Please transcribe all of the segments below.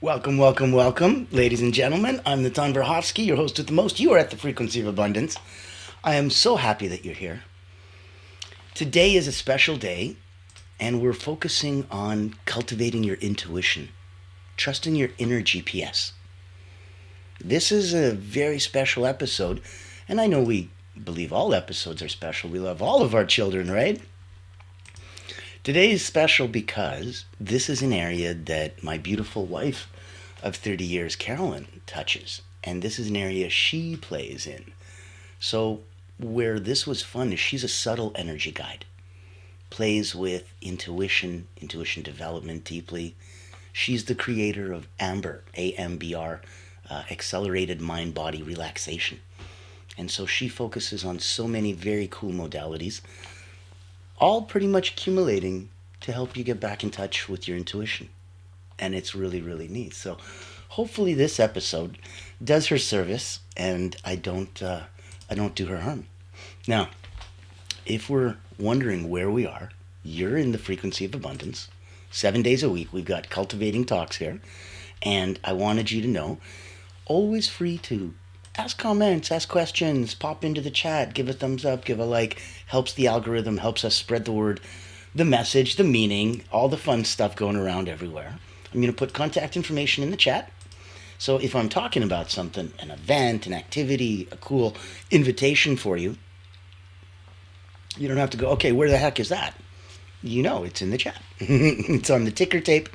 Welcome, welcome, welcome, ladies and gentlemen. I'm Natan Verhovsky, your host with the most. You are at the Frequency of Abundance. I am so happy that you're here. Today is a special day, and we're focusing on cultivating your intuition, trusting your inner GPS. This is a very special episode, and I know we believe all episodes are special. We love all of our children, right? Today is special because this is an area that my beautiful wife of 30 years, Carolyn, touches. And this is an area she plays in. So where this was fun is she's a subtle energy guide. Plays with intuition development deeply. She's the creator of Amber, AMBR, accelerated mind-body relaxation. And so she focuses on so many very cool modalities, all pretty much accumulating to help you get back in touch with your intuition. And it's really, really neat. So hopefully this episode does her service and I don't do her harm. Now, if we're wondering where we are, you're in the Frequency of Abundance. 7 days a week, we've got Cultivating Talks here. And I wanted you to know, always free to ask comments, ask questions, pop into the chat, give a thumbs up, give a like. Helps the algorithm, helps us spread the word, the message, the meaning, all the fun stuff going around everywhere. I'm going to put contact information in the chat. So if I'm talking about something, an event, an activity, a cool invitation for you, you don't have to go, okay, where the heck is that? You know, it's in the chat. It's on the ticker tape.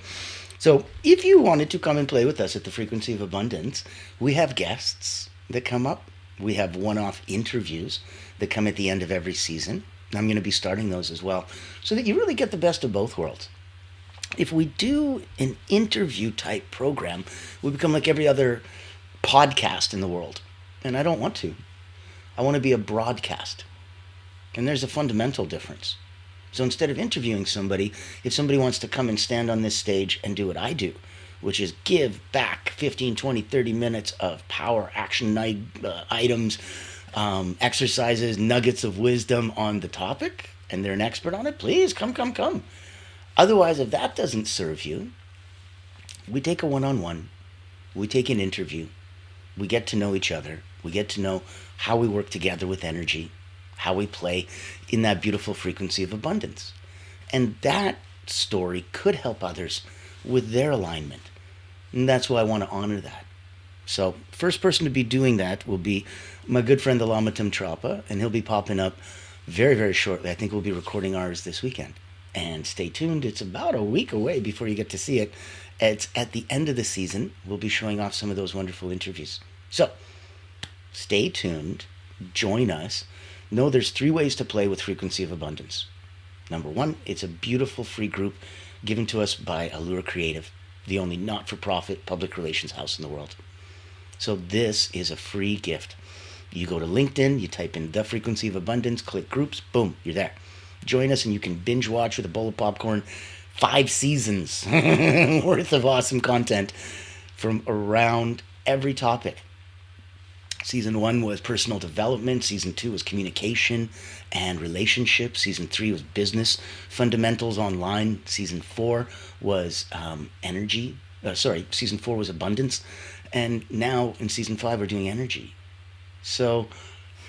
So if you wanted to come and play with us at the Frequency of Abundance, we have guests that come up. We have one-off interviews that come at the end of every season. I'm going to be starting those as well, so that you really get the best of both worlds. If we do an interview type program, we become like every other podcast in the world. And I don't want to. I want to be a broadcast. And there's a fundamental difference. So instead of interviewing somebody, if somebody wants to come and stand on this stage and do what I do, which is give back 15, 20, 30 minutes of power, action items, exercises, nuggets of wisdom on the topic, and they're an expert on it, please come. Otherwise, if that doesn't serve you, we take a one-on-one, we take an interview, we get to know each other, we get to know how we work together with energy, how we play in that beautiful frequency of abundance. And that story could help others with their alignment. And that's why I want to honor that. So, first person to be doing that will be my good friend Alamatim Trapa, and he'll be popping up very, very shortly. I think we'll be recording ours this weekend. And stay tuned. It's about a week away before you get to see it. It's at the end of the season. We'll be showing off some of those wonderful interviews. So, stay tuned. Join us. Know there's 3 ways to play with Frequency of Abundance. Number 1, it's a beautiful free group given to us by Allure Creative, the only not-for-profit public relations house in the world. So this is a free gift. You go to LinkedIn, you type in The Frequency of Abundance, click groups, boom, you're there. Join us and you can binge watch with a bowl of popcorn 5 seasons worth of awesome content from around every topic. Season 1 was personal development. Season 2 was communication and relationships. Season 3 was business fundamentals online. Season 4 was Season 4 was abundance. And now in Season 5, we're doing energy. So,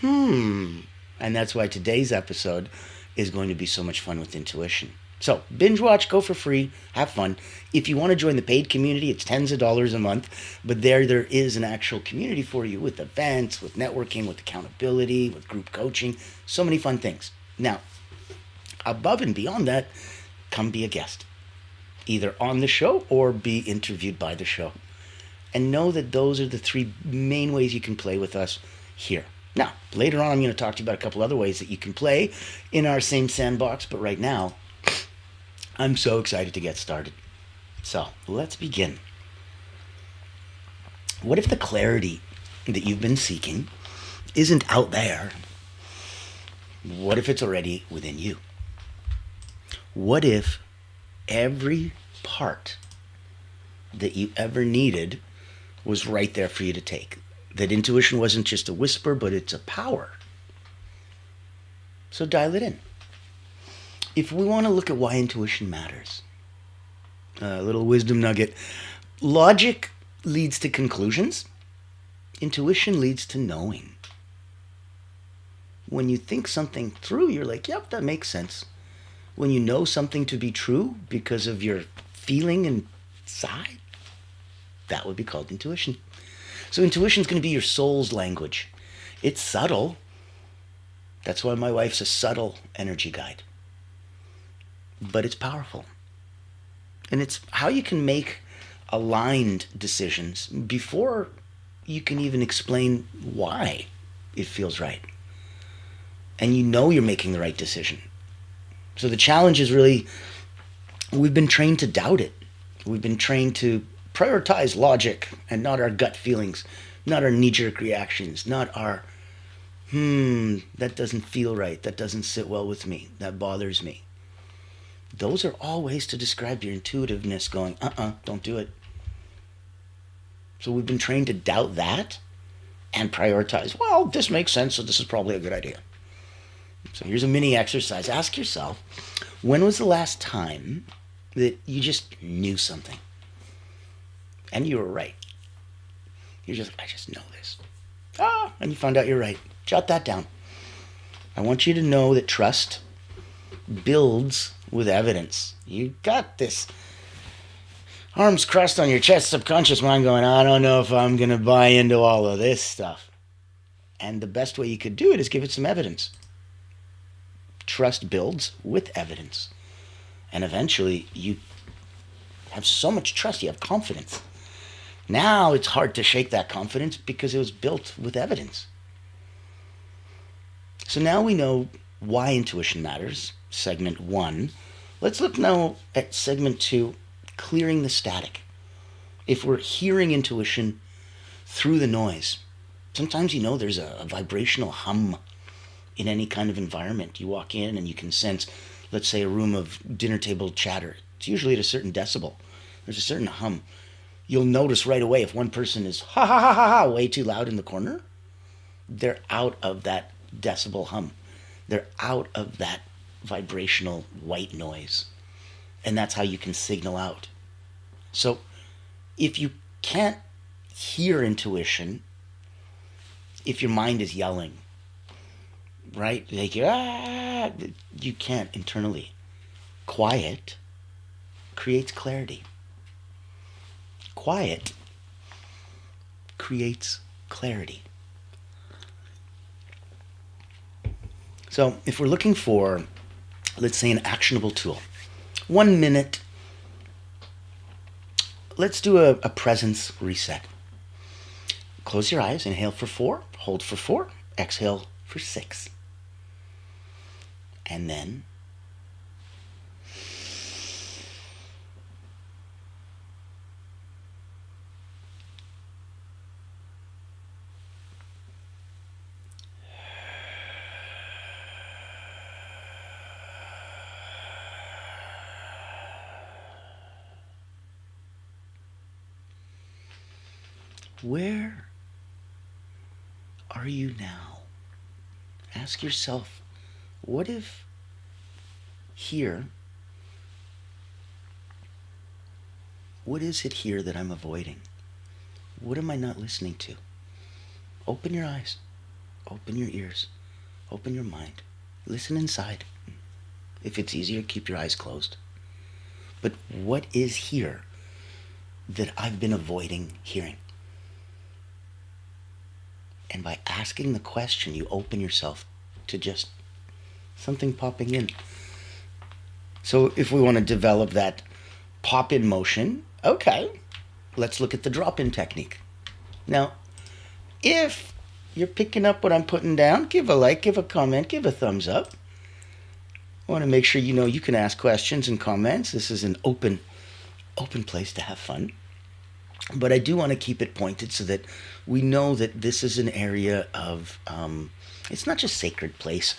and that's why today's episode is going to be so much fun with intuition. So, binge watch, go for free, have fun. If you want to join the paid community, it's tens of dollars a month, but there is an actual community for you with events, with networking, with accountability, with group coaching, so many fun things. Now, above and beyond that, come be a guest, either on the show or be interviewed by the show. And know that those are the 3 main ways you can play with us here. Now, later on, I'm going to talk to you about a couple other ways that you can play in our same sandbox, but right now, I'm so excited to get started. So, let's begin. What if the clarity that you've been seeking isn't out there? What if it's already within you? What if every part that you ever needed was right there for you to take? That intuition wasn't just a whisper, but it's a power. So dial it in. If we want to look at why intuition matters, a little wisdom nugget. Logic leads to conclusions. Intuition leads to knowing. When you think something through, you're like, yep, that makes sense. When you know something to be true because of your feeling inside, that would be called intuition. So intuition is going to be your soul's language. It's subtle. That's why my wife's a subtle energy guide. But it's powerful. And it's how you can make aligned decisions before you can even explain why it feels right. And you know you're making the right decision. So the challenge is really, we've been trained to doubt it. We've been trained to prioritize logic and not our gut feelings, not our knee-jerk reactions, not our, that doesn't feel right, that doesn't sit well with me, that bothers me. Those are all ways to describe your intuitiveness going, don't do it. So we've been trained to doubt that and prioritize, well, this makes sense, so this is probably a good idea. So here's a mini exercise. Ask yourself, when was the last time that you just knew something? And you were right. I just know this. And you found out you're right. Jot that down. I want you to know that trust builds with evidence. You got this arms crossed on your chest, subconscious mind going, I don't know if I'm going to buy into all of this stuff. And the best way you could do it is give it some evidence. Trust builds with evidence. And eventually you have so much trust, you have confidence. Now it's hard to shake that confidence because it was built with evidence. So now we know why intuition matters, segment 1. Let's look now at segment 2, clearing the static. If we're hearing intuition through the noise, sometimes there's a vibrational hum in any kind of environment. You walk in and you can sense, let's say, a room of dinner table chatter. It's usually at a certain decibel. There's a certain hum. You'll notice right away if one person is ha ha ha ha ha way too loud in the corner, they're out of that decibel hum. They're out of that vibrational white noise. And that's how you can signal out. So if you can't hear intuition, if your mind is yelling, right? Like, you can't internally. Quiet creates clarity. Quiet creates clarity. So if we're looking for, let's say, an actionable tool, 1 minute, let's do a presence reset. Close your eyes, inhale for 4, hold for 4, exhale for 6. And then where are you now? Ask yourself, what if here, what is it here that I'm avoiding? What am I not listening to? Open your eyes, open your ears, open your mind. Listen inside. If it's easier, keep your eyes closed. But what is here that I've been avoiding hearing? And by asking the question, you open yourself to just something popping in. So if we want to develop that pop-in motion, okay, let's look at the drop-in technique. Now, if you're picking up what I'm putting down, give a like, give a comment, give a thumbs up. I want to make sure you can ask questions and comments. This is an open place to have fun. But I do want to keep it pointed so that we know that this is an area of, it's not just sacred place.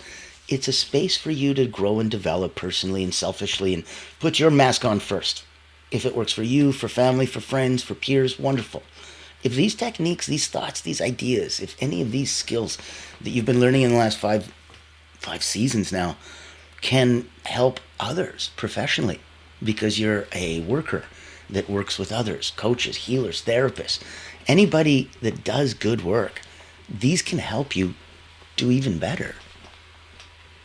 It's a space for you to grow and develop personally and selfishly and put your mask on first. If it works for you, for family, for friends, for peers, wonderful. If these techniques, these thoughts, these ideas, if any of these skills that you've been learning in the last five seasons now can help others professionally because you're a worker that works with others, coaches, healers, therapists, anybody that does good work. These can help you do even better.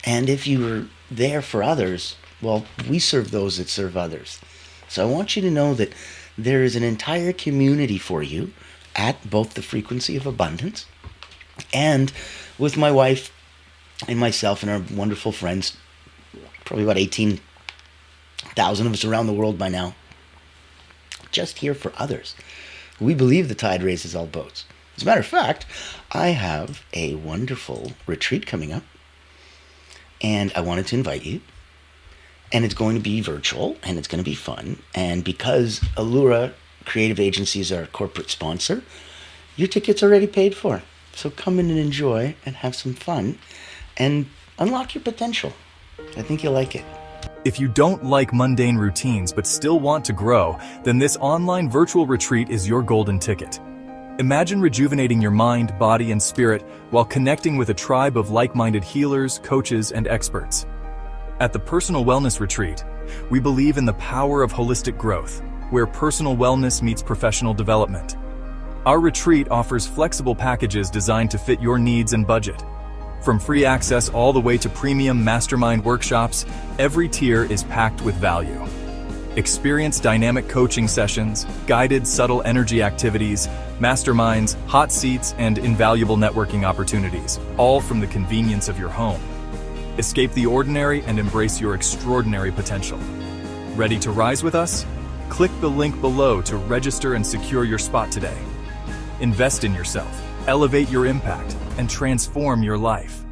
And if you're there for others, well, we serve those that serve others. So I want you to know that there is an entire community for you at both the Frequency of Abundance and with my wife and myself and our wonderful friends, probably about 18,000 of us around the world by now, just here for others. We believe the tide raises all boats. As a matter of fact, I have a wonderful retreat coming up, and I wanted to invite you. And it's going to be virtual, and it's going to be fun. And because Allura Creative Agency is our corporate sponsor, your ticket's already paid for. So come in and enjoy and have some fun and unlock your potential. I think you'll like it. If you don't like mundane routines but still want to grow, then this online virtual retreat is your golden ticket. Imagine rejuvenating your mind, body, and spirit while connecting with a tribe of like-minded healers, coaches, and experts. At the Personal Wellness Retreat, we believe in the power of holistic growth, where personal wellness meets professional development. Our retreat offers flexible packages designed to fit your needs and budget. From free access all the way to premium mastermind workshops, every tier is packed with value. Experience dynamic coaching sessions, guided subtle energy activities, masterminds, hot seats, and invaluable networking opportunities, all from the convenience of your home. Escape the ordinary and embrace your extraordinary potential. Ready to rise with us? Click the link below to register and secure your spot today. Invest in yourself, elevate your impact, and transform your life.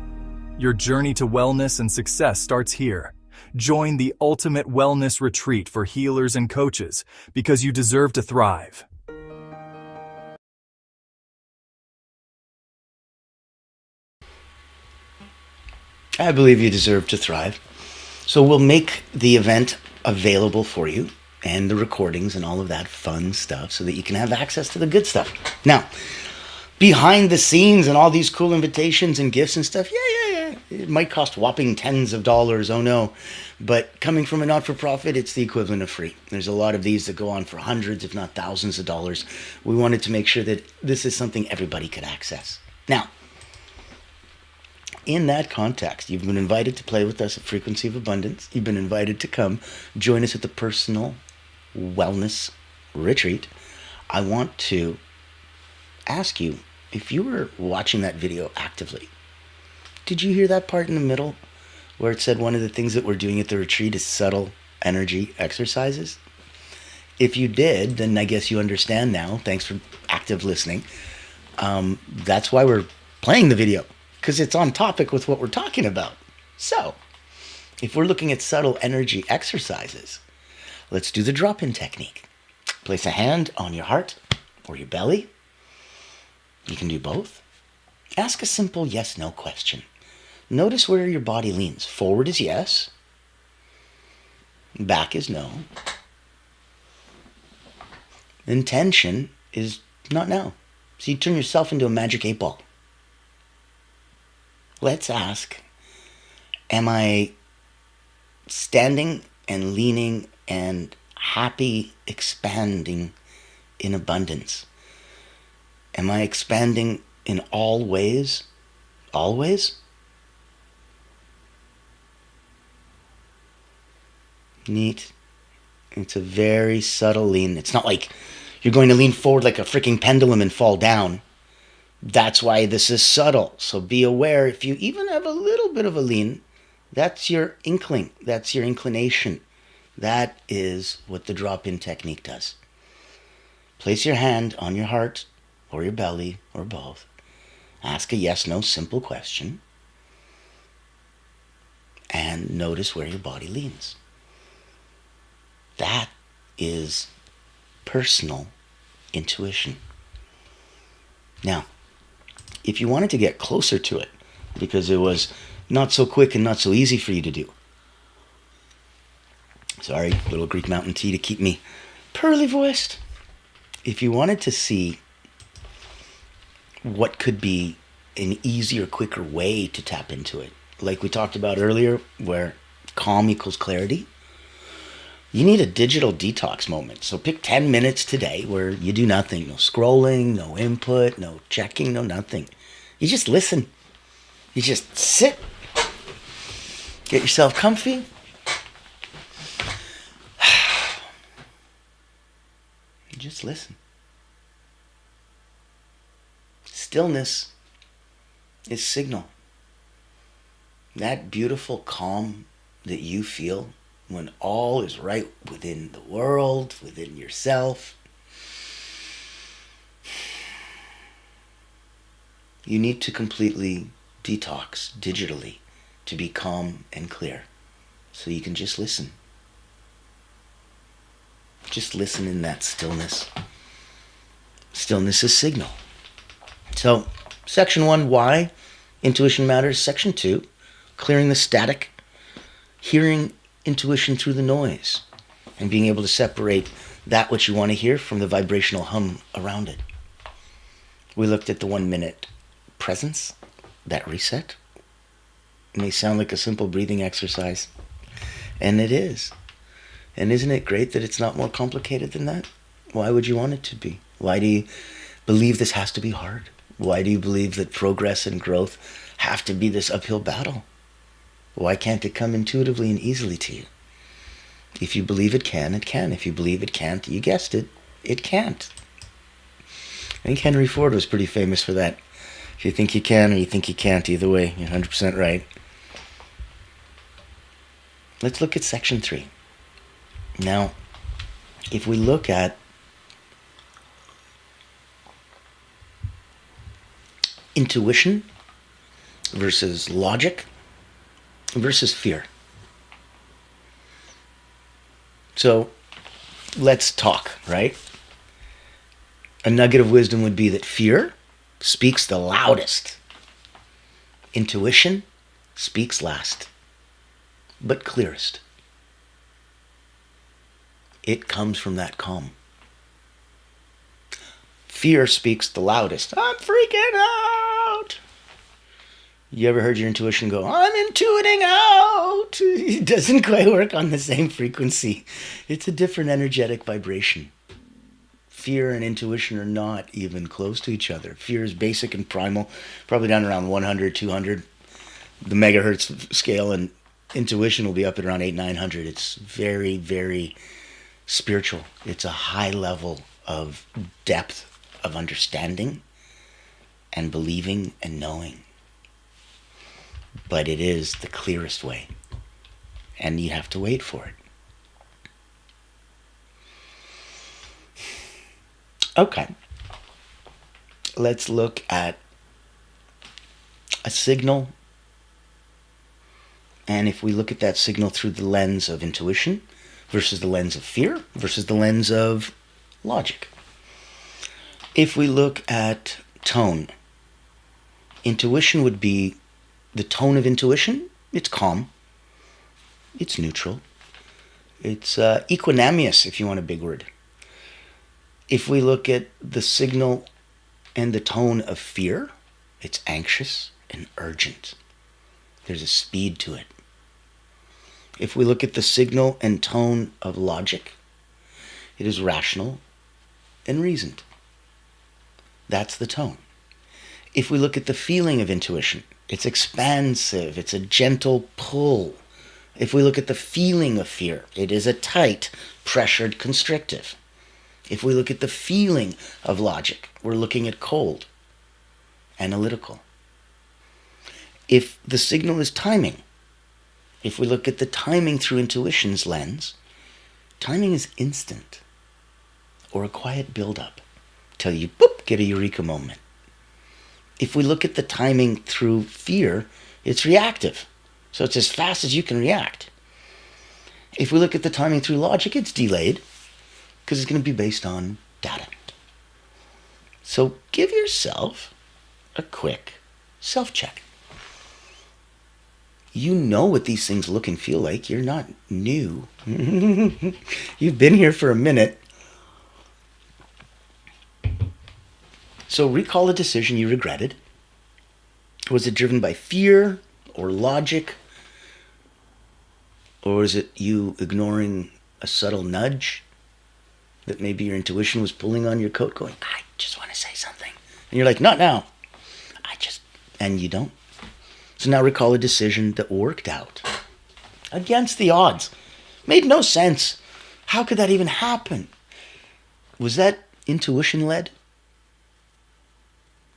Your journey to wellness and success starts here. Join the ultimate wellness retreat for healers and coaches because you deserve to thrive. I believe you deserve to thrive. So we'll make the event available for you and the recordings and all of that fun stuff so that you can have access to the good stuff. Now, behind the scenes and all these cool invitations and gifts and stuff, yeah. It might cost whopping tens of dollars, oh no. But coming from a not-for-profit, it's the equivalent of free. There's a lot of these that go on for hundreds, if not thousands of dollars. We wanted to make sure that this is something everybody could access. Now, in that context, you've been invited to play with us at Frequency of Abundance. You've been invited to come join us at the Personal Wellness Retreat. I want to ask you, if you were watching that video actively, did you hear that part in the middle where it said one of the things that we're doing at the retreat is subtle energy exercises? If you did, then I guess you understand now. Thanks for active listening. That's why we're playing the video, because it's on topic with what we're talking about. So, if we're looking at subtle energy exercises, let's do the drop-in technique. Place a hand on your heart or your belly. You can do both. Ask a simple yes-no question. Notice where your body leans. Forward is yes. Back is no. Intention is not now. So you turn yourself into a magic 8-ball. Let's ask, am I standing and leaning and happy, expanding in abundance? Am I expanding in all ways? Always? Neat. It's a very subtle lean. It's not like you're going to lean forward like a freaking pendulum and fall down. That's why this is subtle. So be aware, if you even have a little bit of a lean, that's your inkling. That's your inclination. That is what the drop-in technique does. Place your hand on your heart or your belly or both. Ask a yes-no simple question. And notice where your body leans. That is personal intuition. Now, if you wanted to get closer to it, because it was not so quick and not so easy for you to do. Sorry, little Greek mountain tea to keep me pearly voiced. If you wanted to see what could be an easier, quicker way to tap into it, like we talked about earlier, where calm equals clarity, You need a digital detox moment. So pick 10 minutes today where you do nothing. No scrolling, no input, no checking, no nothing. You just listen. You just sit. Get yourself comfy. You just listen. Stillness is signal. That beautiful calm that you feel when all is right within the world, within yourself. You need to completely detox digitally to be calm and clear. So you can just listen. Just listen in that stillness. Stillness is signal. So, section 1, why intuition matters. Section 2, clearing the static, hearing intuition through the noise, and being able to separate that which you want to hear from the vibrational hum around it. We looked at the 1 minute presence, that reset. It may sound like a simple breathing exercise, and it is. And isn't it great that it's not more complicated than that? Why would you want it to be? Why do you believe this has to be hard? Why do you believe that progress and growth have to be this uphill battle? Why can't it come intuitively and easily to you? If you believe it can, it can. If you believe it can't, you guessed it, it can't. I think Henry Ford was pretty famous for that. If you think you can or you think you can't, either way, you're 100% right. Let's look at section 3. Now, if we look at intuition versus logic versus fear. So let's talk, right? A nugget of wisdom would be that fear speaks the loudest. Intuition speaks last, but clearest. It comes from that calm. Fear speaks the loudest. I'm freaking out. You ever heard your intuition go, I'm intuiting out? It doesn't quite work on the same frequency. It's a different energetic vibration. Fear and intuition are not even close to each other. Fear is basic and primal, probably down around 100, 200, the megahertz scale, and intuition will be up at around 800, 900. It's very, very spiritual. It's a high level of depth of understanding and believing and knowing. But it is the clearest way, and you have to wait for it. Okay, let's look at a signal, and if we look at that signal through the lens of intuition versus the lens of fear versus the lens of logic. If we look at tone, intuition would be the tone of intuition. It's calm, it's neutral, it's equanimous, if you want a big word. If we look at the signal and the tone of fear, it's anxious and urgent. There's a speed to it. If we look at the signal and tone of logic, it is rational and reasoned. That's the tone. If we look at the feeling of intuition, it's expansive, it's a gentle pull. If we look at the feeling of fear, it is a tight, pressured, constrictive. If we look at the feeling of logic, we're looking at cold, analytical. If the signal is timing, if we look at the timing through intuition's lens, timing is instant or a quiet build-up till you, boop, get a eureka moment. If we look at the timing through fear, it's reactive. So it's as fast as you can react. If we look at the timing through logic, it's delayed because it's going to be based on data. So give yourself a quick self-check. You know what these things look and feel like. You're not new. You've been here for a minute. So recall a decision you regretted. Was it driven by fear or logic? Or is it you ignoring a subtle nudge that maybe your intuition was pulling on your coat going, I just want to say something. And you're like, not now. And you don't. So now recall a decision that worked out against the odds. Made no sense. How could that even happen? Was that intuition led?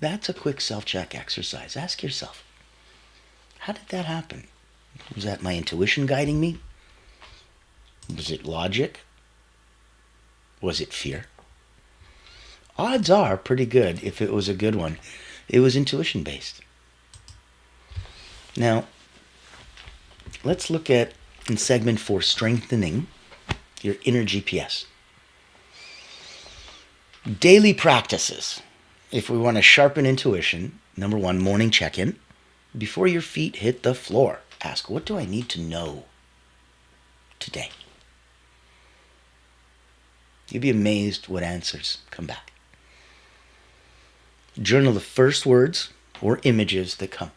That's a quick self-check exercise. Ask yourself, how did that happen? Was that my intuition guiding me? Was it logic? Was it fear? Odds are pretty good if it was a good one. It was intuition based. Now, let's look at in segment 4, strengthening your inner GPS. Daily practices. If we want to sharpen intuition, number 1, morning check-in. Before your feet hit the floor, ask, what do I need to know today? You'd be amazed what answers come back. Journal the first words or images that come.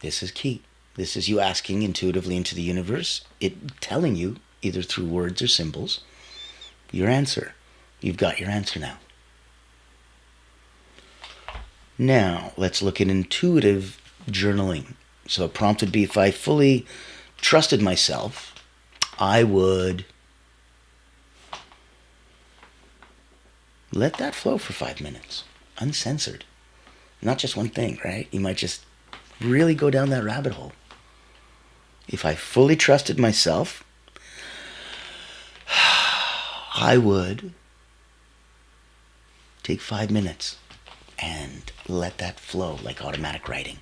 This is key. This is you asking intuitively into the universe, it telling you, either through words or symbols, your answer. You've got your answer now. Now, let's look at intuitive journaling. So a prompt would be, if I fully trusted myself, I would let that flow for 5 minutes, uncensored. Not just one thing, right? You might just really go down that rabbit hole. If I fully trusted myself, I would take 5 minutes and let that flow like automatic writing.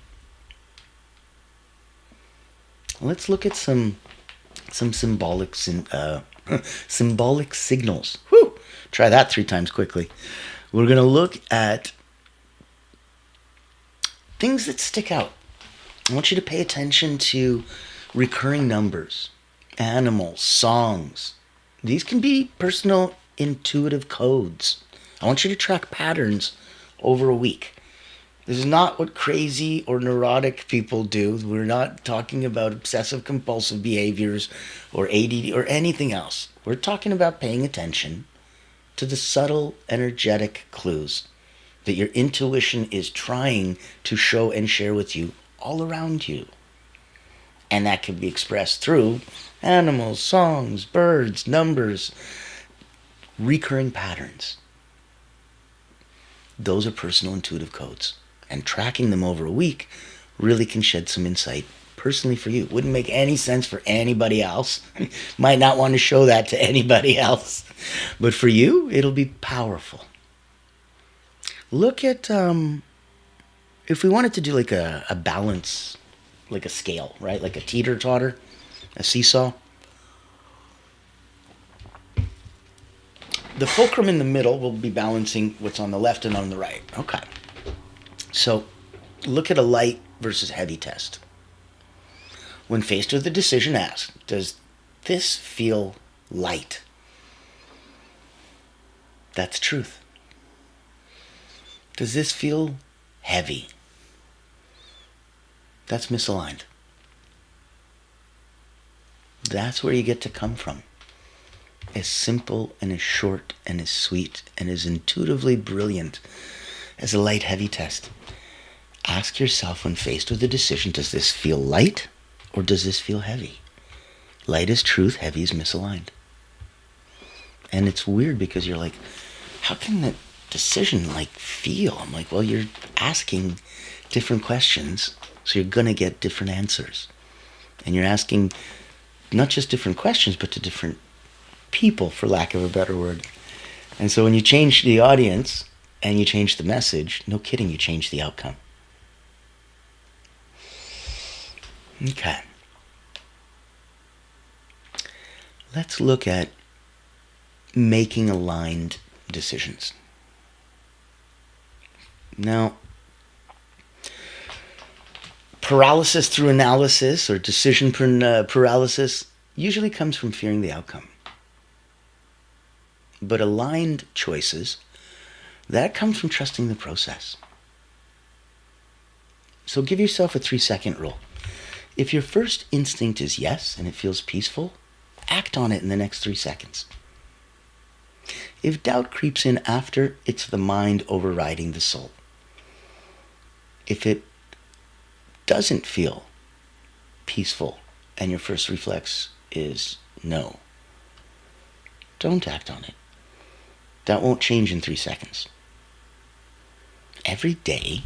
Let's look at some symbolic symbolic signals. Whew! Try that 3 times quickly. We're going to look at things that stick out. I want you to pay attention to recurring numbers, animals, songs. These can be personal intuitive codes. I want you to track patterns over a week. This is not what crazy or neurotic people do. We're not talking about obsessive compulsive behaviors or ADD or anything else. We're talking about paying attention to the subtle energetic clues that your intuition is trying to show and share with you all around you. And that can be expressed through animals, songs, birds, numbers, recurring patterns. Those are personal intuitive codes. And tracking them over a week really can shed some insight personally for you. Wouldn't make any sense for anybody else. Might not want to show that to anybody else. But for you, it'll be powerful. Look at, if we wanted to do like a balance, like a scale, right? Like a teeter-totter, a seesaw. The fulcrum in the middle will be balancing what's on the left and on the right. Okay. So look at a light versus heavy test. When faced with a decision, ask, does this feel light? That's truth. Does this feel heavy? That's misaligned. That's where you get to come from. As simple and as short and as sweet and as intuitively brilliant as a light-heavy test. Ask yourself when faced with a decision, does this feel light or does this feel heavy? Light is truth, heavy is misaligned. And it's weird because you're like, how can that decision feel? I'm like, well, you're asking different questions, so you're going to get different answers. And you're asking not just different questions, but to different people, for lack of a better word. And so when you change the audience and you change the message, no kidding, you change the outcome. Okay. Let's look at making aligned decisions. Now, paralysis through analysis or decision paralysis usually comes from fearing the outcome. But aligned choices, that comes from trusting the process. So give yourself a 3-second rule. If your first instinct is yes and it feels peaceful, act on it in the next 3 seconds. If doubt creeps in after, it's the mind overriding the soul. If it doesn't feel peaceful and your first reflex is no, don't act on it. That won't change in 3 seconds. Every day,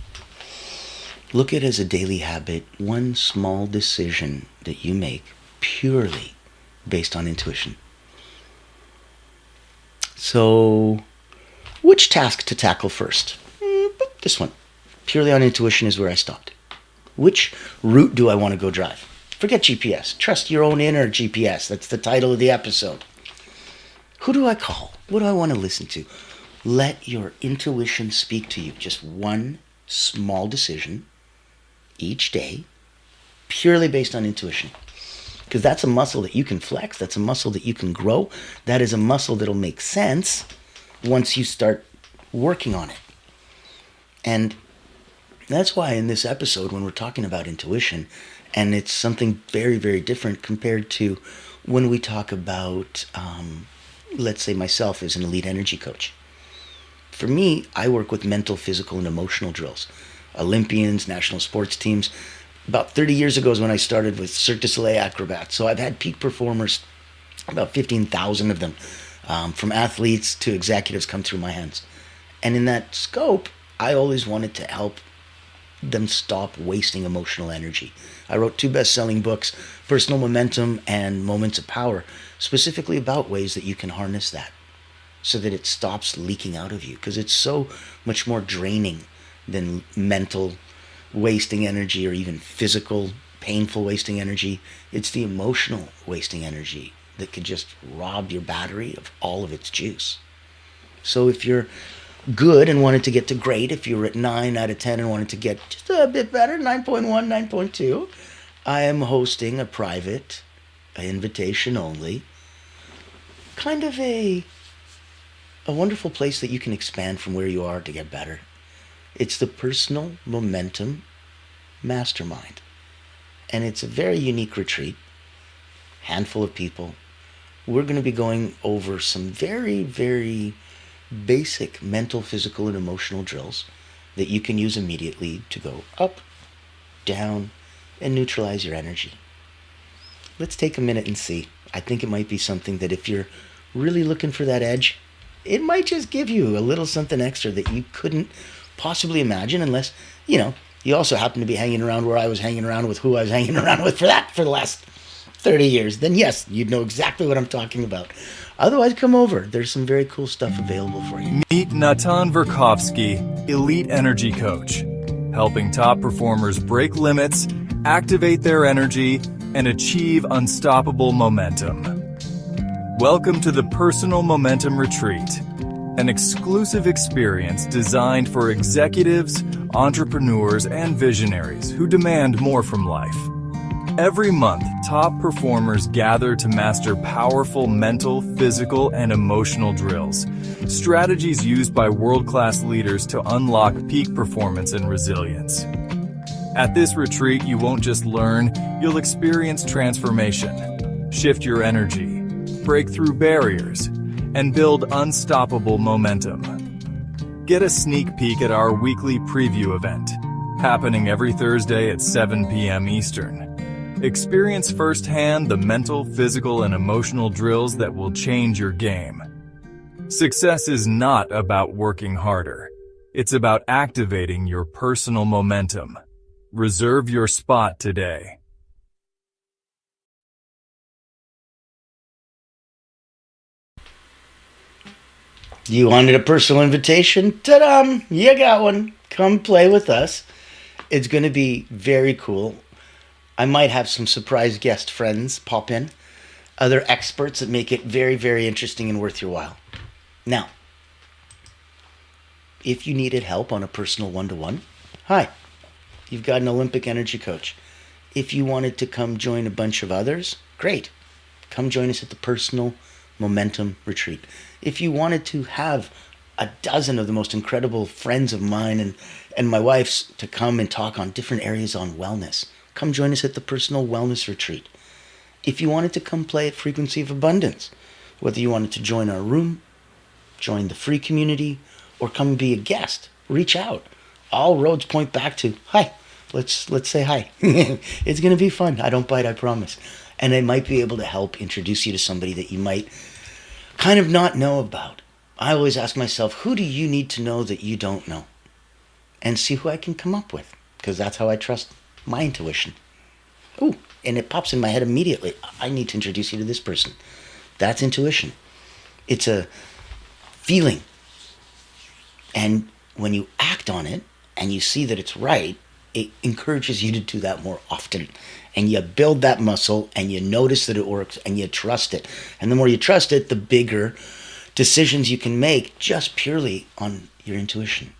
look at it as a daily habit, one small decision that you make purely based on intuition. So, which task to tackle first? This one. Purely on intuition is where I stopped. Which route do I want to go drive? Forget GPS. Trust your own inner GPS. That's the title of the episode. Who do I call? What do I want to listen to? Let your intuition speak to you. Just one small decision each day, purely based on intuition. Because that's a muscle that you can flex. That's a muscle that you can grow. That is a muscle that'll make sense once you start working on it. And that's why in this episode, when we're talking about intuition, and it's something very, very different compared to when we talk about, let's say myself as an elite energy coach. For me, I work with mental, physical, and emotional drills. Olympians, national sports teams. About 30 years ago is when I started with Cirque du Soleil acrobats. So I've had peak performers, about 15,000 of them, from athletes to executives come through my hands. And in that scope, I always wanted to help them stop wasting emotional energy. I wrote 2 best-selling books, Personal Momentum and Moments of Power, specifically about ways that you can harness that so that it stops leaking out of you, because it's so much more draining than mental wasting energy or even physical, painful wasting energy. It's the emotional wasting energy that could just rob your battery of all of its juice. So if you're good and wanted to get to great, if you were at 9 out of 10 and wanted to get just a bit better, 9.1, 9.2, I am hosting a private, invitation only, kind of a wonderful place that you can expand from where you are to get better. It's the Personal Momentum Mastermind. And it's a very unique retreat. Handful of people. We're going to be going over some very, very basic mental, physical, and emotional drills that you can use immediately to go up, down, and neutralize your energy. Let's take a minute and see. I think it might be something that if you're really looking for that edge, it might just give you a little something extra that you couldn't possibly imagine unless, you also happen to be hanging around where I was hanging around with who I was hanging around with for the last 30 years. Then yes, you'd know exactly what I'm talking about. Otherwise, come over. There's some very cool stuff available for you. Meet Natan Verkovsky, Elite Energy Coach, helping top performers break limits, activate their energy, and achieve unstoppable momentum. Welcome to the Personal Momentum Retreat, an exclusive experience designed for executives, entrepreneurs, and visionaries who demand more from life. Every month, top performers gather to master powerful mental, physical, and emotional drills, strategies used by world-class leaders to unlock peak performance and resilience. At this retreat, you won't just learn, you'll experience transformation, shift your energy, break through barriers, and build unstoppable momentum. Get a sneak peek at our weekly preview event, happening every Thursday at 7 p.m. Eastern. Experience firsthand the mental, physical, and emotional drills that will change your game. Success is not about working harder. It's about activating your personal momentum. Reserve your spot today. You wanted a personal invitation? Ta-da! You got one. Come play with us. It's going to be very cool. I might have some surprise guest friends pop in. Other experts that make it very, very interesting and worth your while. Now, if you needed help on a personal one-to-one, hi. You've got an Olympic energy coach. If you wanted to come join a bunch of others, great. Come join us at the Personal Momentum Retreat. If you wanted to have a dozen of the most incredible friends of mine and my wife's to come and talk on different areas on wellness, come join us at the Personal Wellness Retreat. if you wanted to come play at Frequency of Abundance, whether you wanted to join our room, join the free community, or come be a guest, reach out. All roads point back to hi. Let's say hi. It's gonna be fun. I don't bite, I promise. And I might be able to help introduce you to somebody that you might kind of not know about. I always ask myself, who do you need to know that you don't know? And see who I can come up with, because that's how I trust my intuition. Ooh, and it pops in my head immediately. I need to introduce you to this person. That's intuition. It's a feeling. And when you act on it and you see that it's right, it encourages you to do that more often. And you build that muscle and you notice that it works and you trust it. And the more you trust it, the bigger decisions you can make just purely on your intuition.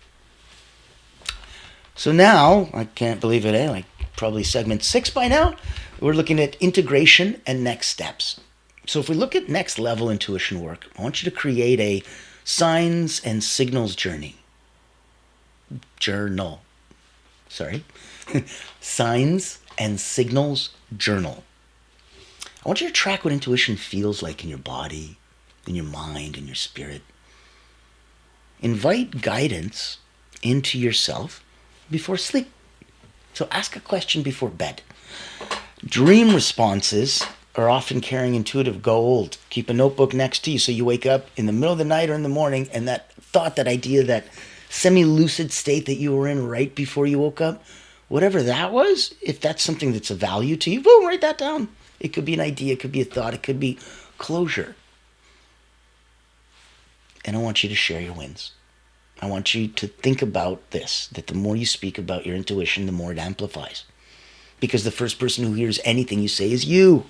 So now, I can't believe it, like probably segment 6 by now, we're looking at integration and next steps. So if we look at next level intuition work, I want you to create a signs and signals journey. Signs and signals journal. I want you to track what intuition feels like in your body, in your mind, in your spirit. Invite guidance into yourself before sleep. So ask a question before bed. Dream responses are often carrying intuitive gold. Keep a notebook next to you so you wake up in the middle of the night or in the morning and that thought, that idea, that semi-lucid state that you were in right before you woke up, whatever that was, if that's something that's of value to you, boom, write that down. It could be an idea, it could be a thought, it could be closure. And I want you to share your wins. I want you to think about this, that the more you speak about your intuition, the more it amplifies. Because the first person who hears anything you say is you.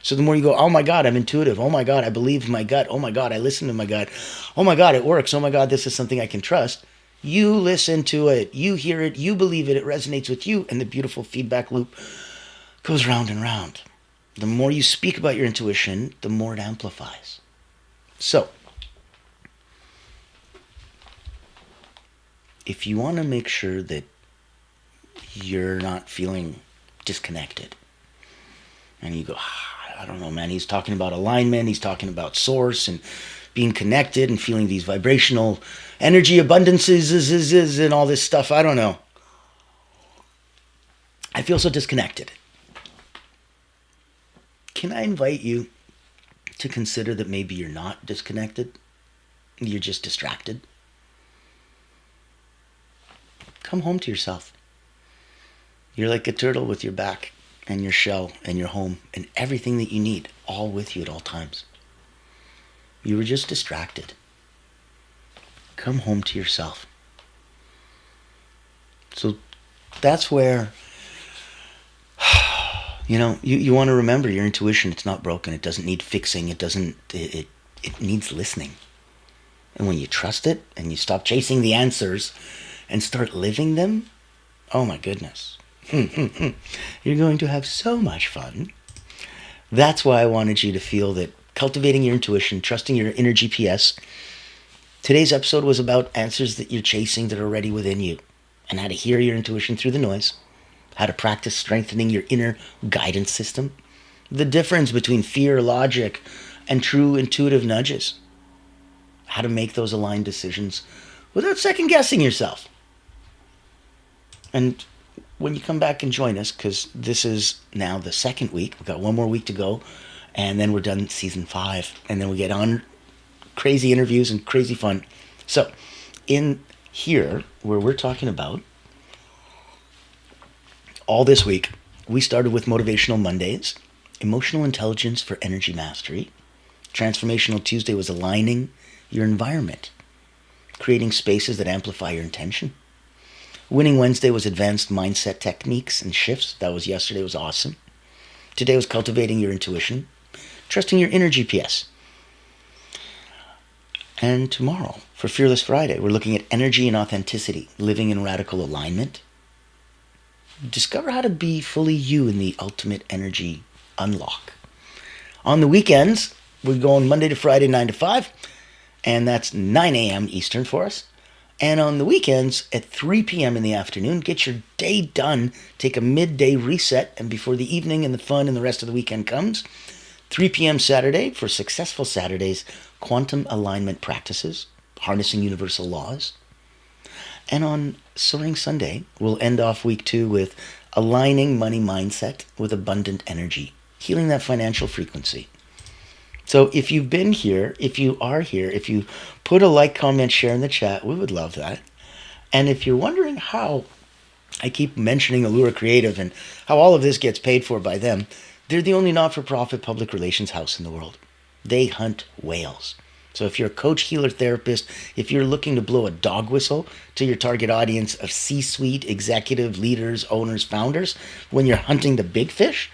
So the more you go, oh my God, I'm intuitive. Oh my God, I believe my gut. Oh my God, I listen to my gut. Oh my God, it works. Oh my God, this is something I can trust. You listen to it. You hear it. You believe it. It resonates with you. And the beautiful feedback loop goes round and round. The more you speak about your intuition, the more it amplifies. So, if you want to make sure that you're not feeling disconnected, and you go, I don't know, man, he's talking about alignment, he's talking about source and being connected and feeling these vibrational energy abundances and all this stuff, I don't know. I feel so disconnected. Can I invite you to consider that maybe you're not disconnected? You're just distracted. Come home to yourself. You're like a turtle with your back and your shell and your home and everything that you need, all with you at all times. You were just distracted. Come home to yourself. So that's where, you want to remember your intuition. It's not broken. It doesn't need fixing. It needs listening. And when you trust it and you stop chasing the answers and start living them, oh my goodness. You're going to have so much fun. That's why I wanted you to feel that cultivating your intuition, trusting your inner GPS. Today's episode was about answers that you're chasing that are already within you, and how to hear your intuition through the noise, how to practice strengthening your inner guidance system, the difference between fear, logic, and true intuitive nudges, how to make those aligned decisions without second guessing yourself. And when you come back and join us, because this is now the second week, we've got one more week to go, and then we're done season 5, and then we get on crazy interviews and crazy fun. So in here, where we're talking about all this week, we started with Motivational Mondays, Emotional Intelligence for Energy Mastery. Transformational Tuesday was aligning your environment, creating spaces that amplify your intention. Winning Wednesday was advanced mindset techniques and shifts. That was yesterday. It was awesome. Today was cultivating your intuition, trusting your inner GPS. And tomorrow, for Fearless Friday, we're looking at energy and authenticity, living in radical alignment. Discover how to be fully you in the ultimate energy unlock. On the weekends, we're going Monday to Friday, 9 to 5, and that's 9 a.m. Eastern for us. And on the weekends at 3 p.m. in the afternoon, get your day done, take a midday reset, and before the evening and the fun and the rest of the weekend comes, 3 p.m. Saturday for Successful Saturdays, quantum alignment practices, harnessing universal laws. And on Soaring Sunday, we'll end off week 2 with aligning money mindset with abundant energy, healing that financial frequency. So if you've been here, if you are here, if you put a like, comment, share in the chat, we would love that. And if you're wondering how I keep mentioning Allura Creative and how all of this gets paid for by them, they're the only not-for-profit public relations house in the world. They hunt whales. So if you're a coach, healer, therapist, if you're looking to blow a dog whistle to your target audience of C-suite, executive, leaders, owners, founders, when you're hunting the big fish,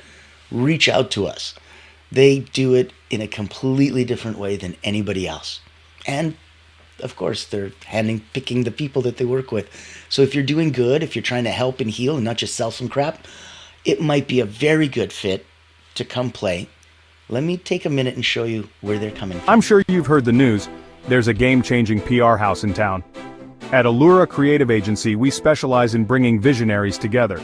reach out to us. They do it in a completely different way than anybody else. And of course, they're picking the people that they work with. So if you're doing good, if you're trying to help and heal and not just sell some crap, it might be a very good fit to come play. Let me take a minute and show you where they're coming from. I'm sure you've heard the news. There's a game-changing PR house in town. At Allura Creative Agency, we specialize in bringing visionaries together.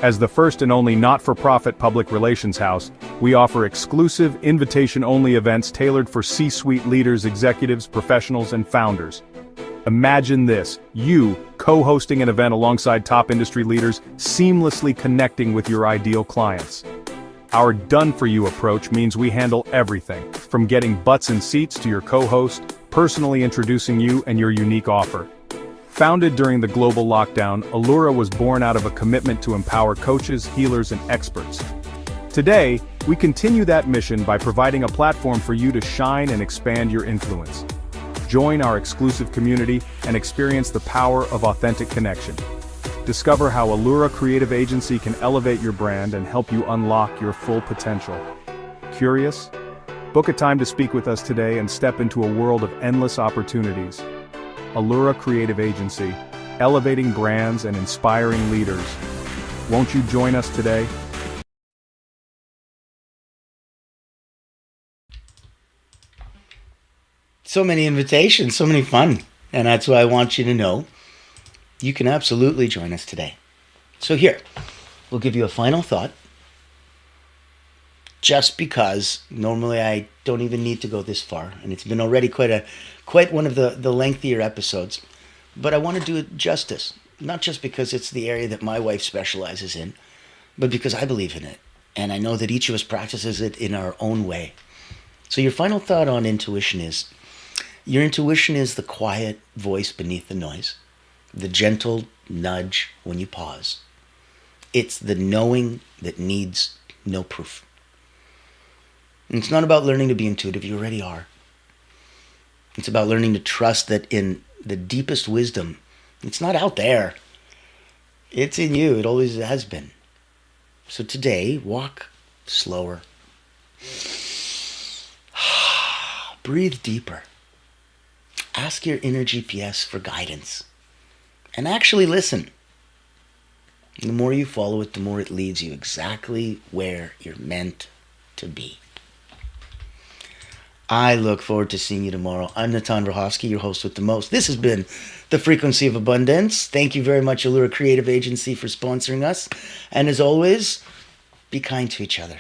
As the first and only not-for-profit public relations house, we offer exclusive, invitation-only events tailored for C-suite leaders, executives, professionals, and founders. Imagine this, you co-hosting an event alongside top industry leaders, seamlessly connecting with your ideal clients. Our done-for-you approach means we handle everything, from getting butts in seats to your co-host, personally introducing you and your unique offer. Founded during the global lockdown, Allura was born out of a commitment to empower coaches, healers, and experts. Today, we continue that mission by providing a platform for you to shine and expand your influence. Join our exclusive community and experience the power of authentic connection. Discover how Allura Creative Agency can elevate your brand and help you unlock your full potential. Curious? Book a time to speak with us today and step into a world of endless opportunities. Allura Creative Agency, elevating brands and inspiring leaders. Won't you join us today? So many invitations, so many fun. And that's why I want you to know you can absolutely join us today. So here, we'll give you a final thought. Just because normally I don't even need to go this far, and it's been already quite one of the lengthier episodes, but I want to do it justice, not just because it's the area that my wife specializes in, but because I believe in it, and I know that each of us practices it in our own way. So your final thought on intuition is, your intuition is the quiet voice beneath the noise, the gentle nudge when you pause. It's the knowing that needs no proof. And it's not about learning to be intuitive, you already are. It's about learning to trust that in the deepest wisdom, it's not out there. It's in you, it always has been. So today, walk slower. Breathe deeper. Ask your inner GPS for guidance. And actually listen. The more you follow it, the more it leads you exactly where you're meant to be. I look forward to seeing you tomorrow. I'm Natan Verhovsky, your host with the most. This has been The Frequency of Abundance. Thank you very much, Allura Creative Agency, for sponsoring us. And as always, be kind to each other.